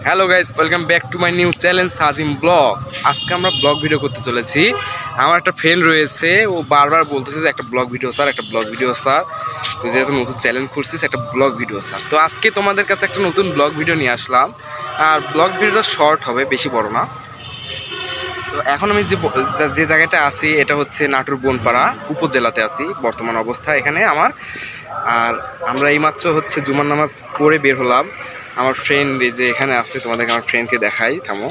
Hello guys, welcome back to my new channel Sajim blogs. আজকে আমরা blog video করতে চলেছি। আমার একটা ফ্রেন্ড রয়েছে, ও বারবার বলতেছে যে একটা ব্লগ ভিডিও স্যার, একটা ব্লগ ভিডিও স্যার। তো যেহেতু নতুন চ্যানেল খুলছিস, একটা ব্লগ ভিডিও স্যার। তো আজকে তোমাদের কাছে একটা নতুন ব্লগ ভিডিও নিয়ে আসলাম। আর ব্লগ ভিডিওটা শর্ট হবে, বেশি বড় না। তো এখন আমি যে জায়গাটা আছি, এটা হচ্ছে নাটোর বনপাড়া উপজেলাতে আছি বর্তমান অবস্থা এখানে আমার। আর আমরা এইমাত্র হচ্ছে জুমার নামাজ পড়ে বের হলাম। আমার ফ্রেন্ড এই যে এখানে আছে, তোমাদেরকে আমার ফ্রেন্ডকে দেখাই, থামো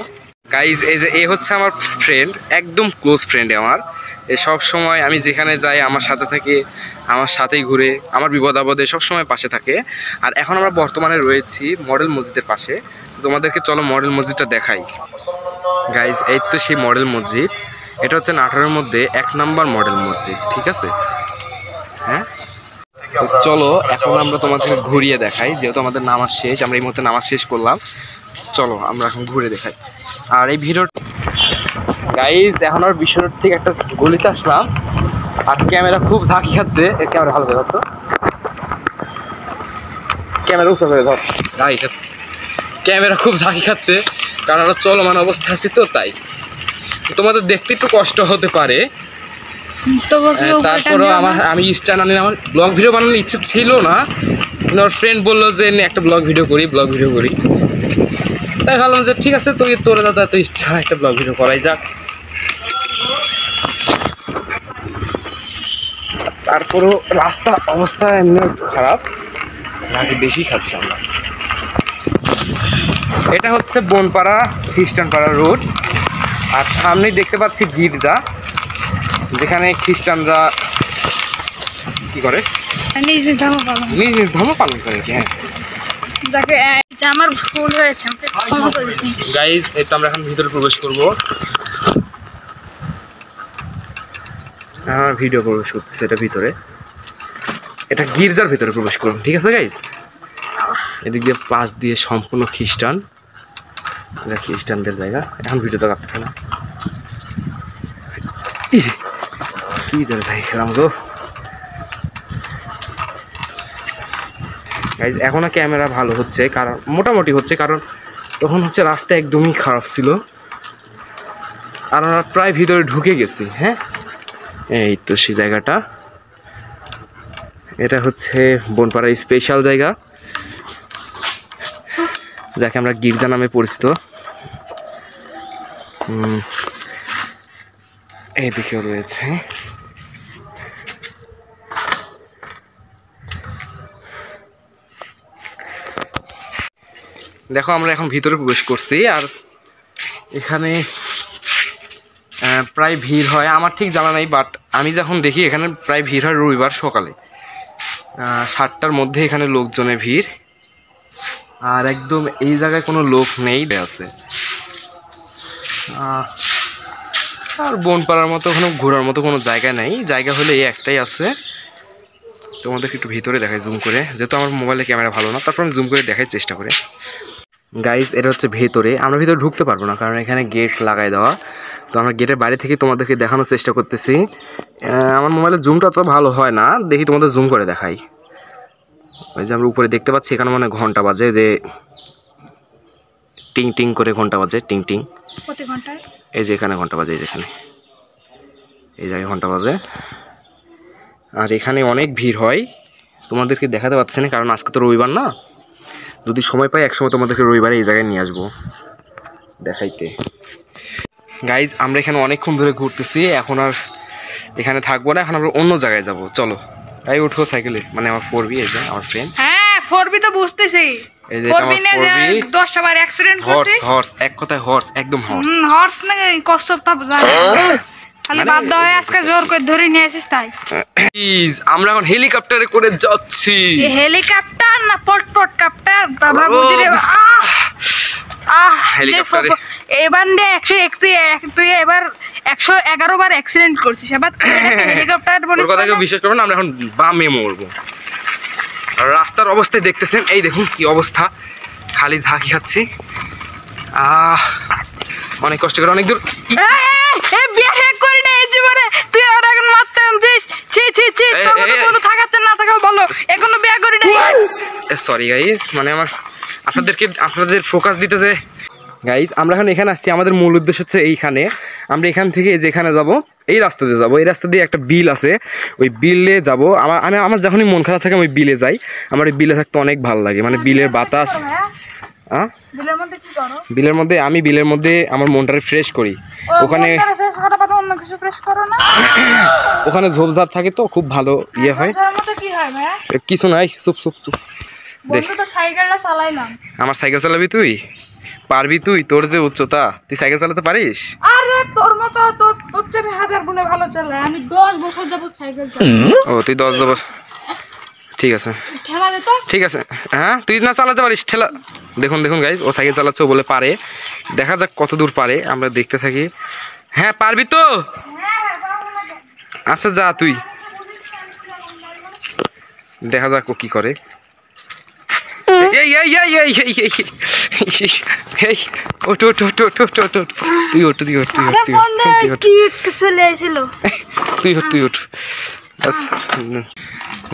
গাইজ। এই যে হচ্ছে আমার ফ্রেন্ড, একদম ক্লোজ ফ্রেন্ড আমার। এ সব সময় আমি যেখানে যাই আমার সাথে থাকে, আমার সাথেই ঘুরে, আমার বিপদ আপদে সবসময় পাশে থাকে। আর এখন আমরা বর্তমানে রয়েছি মডেল মসজিদের পাশে। তোমাদেরকে চলো মডেল মসজিদটা দেখাই গাইজ। এই তো সেই মডেল মসজিদ। এটা হচ্ছে নাটোরের মধ্যে 1 নম্বর মডেল মসজিদ, ঠিক আছে? হ্যাঁ, চলো এখন আমরা তোমাদেরকে ঘুরিয়ে দেখাই। যেহেতু আমাদের নামাজ শেষ, আমরা এই মুহূর্তে নামাজ শেষ করলাম। চলো আমরা এখন ঘুরে দেখাই। আর এই ভিডিও গাইজ, এখন আর বিশ্বরোড থেকে একটা গলিতে আসলাম। আর ক্যামেরা খুব ঝাঁকি খাচ্ছে। ক্যামেরা ভালো করে ধর, তো ক্যামেরা উঁচু করে ধর। ক্যামেরা খুব ঝাঁকি খাচ্ছে, কারণ আমরা চলমান অবস্থা আছি তো, তাই তোমাদের দেখতে একটু কষ্ট হতে পারে। তারপরও আমি স্টার আনি, আমার ব্লগ ভিডিও বানানোর ইচ্ছে ছিল না। আমার ফ্রেন্ড বললো যে একটা ব্লগ ভিডিও করি। তাই ভাবলাম যে ঠিক আছে, তোর দাদা তো ইচ্ছা, একটা ব্লগ ভিডিও করাই যাক। তারপরও রাস্তার অবস্থা এমনি একটু খারাপ, নাকি বেশি খাচ্ছে আমরা। এটা হচ্ছে বনপাড়া খ্রিস্টানপাড়া রোড। আর সামনেই দেখতে পাচ্ছি গির্জা, যেখানে খ্রিস্টানরা কি করে, নিজ ধর্ম পালন করে। হ্যাঁ আমার ভুল হয়েছে, গাইজ। এই তো আমরা এখন ভিতরে প্রবেশ করব। আমার ভিডিও প্রবেশ করতেছে এটা ভিতরে, এটা গির্জার ভিতরে প্রবেশ করুন, ঠিক আছে গাইজ? এদিক দিয়ে পাশ দিয়ে সম্পূর্ণ খ্রিস্টান, এটা খ্রিস্টানদের জায়গা। এখন ভিডিওটা কাটতেছে না, কি জায়গায় খেলাম গো গাইজ। এখনো ক্যামেরা ভালো হচ্ছে, কারণ মোটামুটি হচ্ছে, কারণ তখন হচ্ছে রাস্তা একদমই খারাপ ছিল। আর আমরা প্রায় ভিতরে ঢুকে গেছি। হ্যাঁ, এই তো সেই জায়গাটা। এটা হচ্ছে বনপাড়ার স্পেশাল জায়গা, যাকে আমরা গির্জা নামে পরিচিত। এইদিকেও রয়েছে। দেখো আমরা এখন ভিতরে প্রবেশ করছি। আর এখানে প্রায় ভিড় হয়, আমার ঠিক জানা নাই, বাট আমি যখন দেখি এখানে প্রায় ভিড় হয় রবিবার সকালে 7টার মধ্যে। এখানে লোকজনের ভিড়, আর একদম এই জায়গায় কোনো লোক নেই আছে। আর বনপাড়ার মতো ওখানে ঘোরার মতো কোনো জায়গা নেই। জায়গা হলে এই একটাই আছে। তোমাদেরকে একটু ভিতরে দেখাই জুম করে, যেহেতু আমার মোবাইলে ক্যামেরা ভালো না, তারপর আমি জুম করে দেখার চেষ্টা করি। গাইজ, এটা হচ্ছে ভেতরে। আমরা ভিতরে ঢুকতে পারবো না, কারণ এখানে গেট লাগাই দেওয়া। তো আমরা গেটের বাইরে থেকে তোমাদেরকে দেখানোর চেষ্টা করতেছি। আমার মোবাইলের জুমটা তো ভালো হয় না, দেখি তোমাদের জুম করে দেখাই। ওই যে আমরা উপরে দেখতে পাচ্ছি, এখানে মানে ঘন্টা বাজে, যে টিং টিং করে ঘন্টা বাজে, টিং টিং। এই যে এখানে ঘন্টা বাজে, যেখানে এই জায়গায় ঘন্টা বাজে। আর এখানে অনেক ভিড় হয়, তোমাদেরকে দেখাতে পারছি না, কারণ আজকে তো রবিবার না। যদি সময় পাই একসময় তোমাদেরকে রবিবারে এই জায়গায় নিয়ে আসবো দেখাইতে। গাইজ, আমরা এখানে অনেকক্ষণ ধরে ঘুরতেছি, এখন আর এখানে থাকবো না, এখন আমরা অন্য জায়গায় যাব। চলো, তাই উঠো সাইকেলে, মানে আমার 4B, এই যে আমার ফ্রেন্ড। হ্যাঁ 4B তো বুঝতেছি, এই যে আমার 4B 10টা বার অ্যাক্সিডেন্ট করছে। হর্স, এক কথায় হর্স, একদম হর্স। হর্স না কষ্ট তো জানি, খালি বাধ্য হয়ে আজকে জোর করে ধরে নিয়ে আসিস তাই। প্লিজ, আমরা এখন হেলিকপ্টারে করে যাচ্ছি। হেলিকপ্টার না পটপট কাপ্টার, আমরা বুঝি রে। হেলিকপ্টারে এবার 101, তুই এবার 111 বার অ্যাক্সিডেন্ট করছিস, এবার হেলিকপ্টার বলিস। ওর কথা কেউ বিশ্বাস করবে না, আমরা এখন বামে মরবো। আর রাস্তার অবস্থায় দেখতেছেন, এই দেখুন কি অবস্থা, খালি ঝাঁকি খাচ্ছি। অনেক কষ্ট করে অনেক দূর। বিয়ে করি না এই জীবনে, তুই আর এখন মারতে আনছিস। ছি ছি ছি, তোর মতো বন্ধু থাকাতে না থাকাও ভালো। এখনো বিয়ে করি না। সরি গাইস, মানে আমার আপনাদের ফোকাস দিতেছে। গাইজ আমরা এখন এখানে আসছি, আমাদের মূল উদ্দেশ্য হচ্ছে এইখানে। আমরা এখান থেকে যেখানে যাব এই রাস্তা দিয়ে যাবো, এই রাস্তা দিয়ে একটা বিল আছে, ওই বিলে যাব। আমার যখনই মন খারাপ থাকে আমি বিলে যাই, আমার ওই বিলে থাকতে অনেক ভালো লাগে, মানে বিলের বাতাস। হ্যাঁ, বিলের মধ্যে আমি বিলের মধ্যে আমার মনটারে ফ্রেশ করি। ওখানে ওখানে ঝোপঝাড় থাকে তো খুব ভালো ইয়ে হয়। কিছু নাই, চুপ চুপ চুপ। দেখ আমার সাইকেল চালাবি তুই? পারবি তুই? তোর যে উচ্চতা, তুই সাইকেল চালাতে পারিস? আরে তোর মতো তোর চেয়ে 1000 গুণে ভালো চালাই। আমি 10 বছর যাবত সাইকেল চালাই। ও তুই 10 বছর, ঠিক আছে ঠেলা দে তো। ঠিক আছে। হ্যাঁ তুই না চালাতে পারিস ঠেলা। দেখুন দেখুন গাইজ, ও সাইকেল চালাচ্ছে, ও বলে পারে। দেখা যাক কত দূর পারে, আমরা দেখতে থাকি। হ্যাঁ পারবি তো? আচ্ছা যা তুই, দেখা যাক ও কি করে। এই এই এই এই এই এই এই ওঠ ওঠ ওঠ ওঠ ওঠ ওঠ ওঠ, তুই ওঠ তুই ওঠ তুই ওঠ তুই ওঠ তুই ওঠ চলে আসিল, তুই ওঠ তুই ওঠ।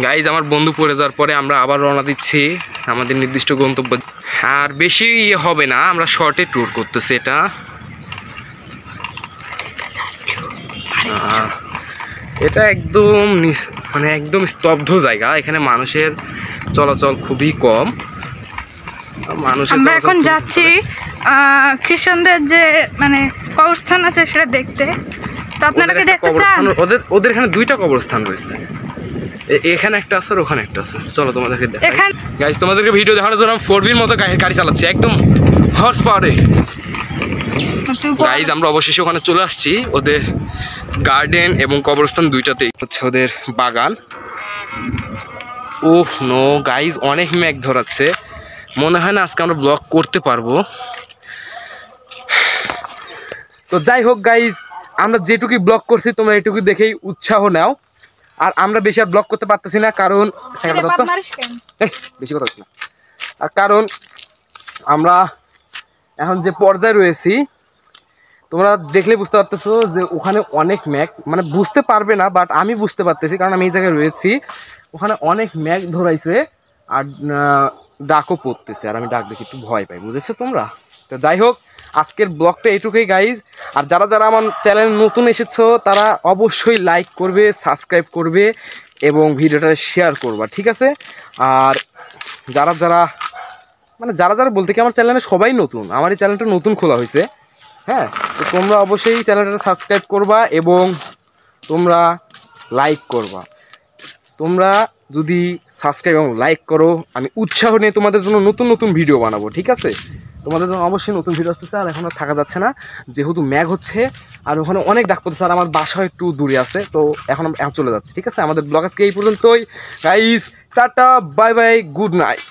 গাইজ আমার বন্ধু পড়ে যাওয়ার পরে আমরা আবার রওনা দিচ্ছি আমাদের নির্দিষ্ট গন্তব্য। আর বেশি ইয়ে হবে না, আমরা শর্টে ট্যুর করতেছি। এটা এটা একদম মানে একদম স্তব্ধ জায়গা, এখানে মানুষের চলাচল খুবই কম। আমরা এখন যাচ্ছি খ্রিস্টানদের যে মানে কবরস্থান আছে সেটা দেখতে। তো আপনারা কি দেখতে চান? ওদের এখানে 2টা কবরস্থান রয়েছে, এখানে একটা আছে আর ওখানে একটা আছে। চলো তোমাদেরকে দেখাই। গাইস তোমাদেরকে ভিডিও দেখানোর জন্য আমি 4V মতো গাড়ি চালাচ্ছি, একদম হর্স পাওয়ারে। গাইস আমরা অবশেষে ওখানে চলে আসছি, ওদের গার্ডেন এবং কবরস্থান 2টাতেই হচ্ছে ওদের বাগান। উফ নো গাইস, অনেক মেঘ ধরাচ্ছে, মনে হয় না আজকে আমরা ব্লগ করতে পারবো। তো যাই হোক গাইস, আমরা যেটুকুই ব্লগ করছি তোমরা এটুকু দেখেই উৎসাহ নাও। আর আমরা বেশি আর ব্লগ করতে পারতেছি না, কারণ বেশি কথা হচ্ছে না। আর কারণ আমরা এখন যে পর্যায়ে রয়েছি, তোমরা দেখলে বুঝতে পারতেছো যে ওখানে অনেক মেঘ, মানে বুঝতে পারবে না বাট আমি বুঝতে পারতেছি, কারণ আমি এই জায়গায় রয়েছি। ওখানে অনেক মেঘ ধরাইছে আর ডাকও পড়তেছে, আর আমি ডাক দেখি একটু ভয় পাই, বুঝেছো তোমরা? তো যাই হোক, আজকের ব্লগটা এটুকুই গাইজ। আর যারা যারা আমার চ্যানেল নতুন এসেছো তারা অবশ্যই লাইক করবে, সাবস্ক্রাইব করবে এবং ভিডিওটা শেয়ার করবা, ঠিক আছে? আর যারা যারা বলতে কি আমার চ্যানেলে সবাই নতুন, আমার এই চ্যানেলটা নতুন খোলা হয়েছে। হ্যাঁ, তো তোমরা অবশ্যই চ্যানেলটা সাবস্ক্রাইব করবা এবং তোমরা লাইক করবা। তোমরা যদি সাবস্ক্রাইব এবং লাইক করো, আমি উৎসাহ নিয়ে তোমাদের জন্য নতুন নতুন ভিডিও বানাবো, ঠিক আছে? তোমাদের জন্য অবশ্যই নতুন ভিডিও আসতেছে। আর এখন আর থাকা যাচ্ছে না, যেহেতু ম্যাগ হচ্ছে আর ওখানে অনেক ডাক পড়তেছে, আর আমার বাসা একটু দূরে আছে, তো এখন চলে যাচ্ছি, ঠিক আছে? আমাদের ব্লগ আজকে এই পর্যন্তই guys, tata bye bye, good night.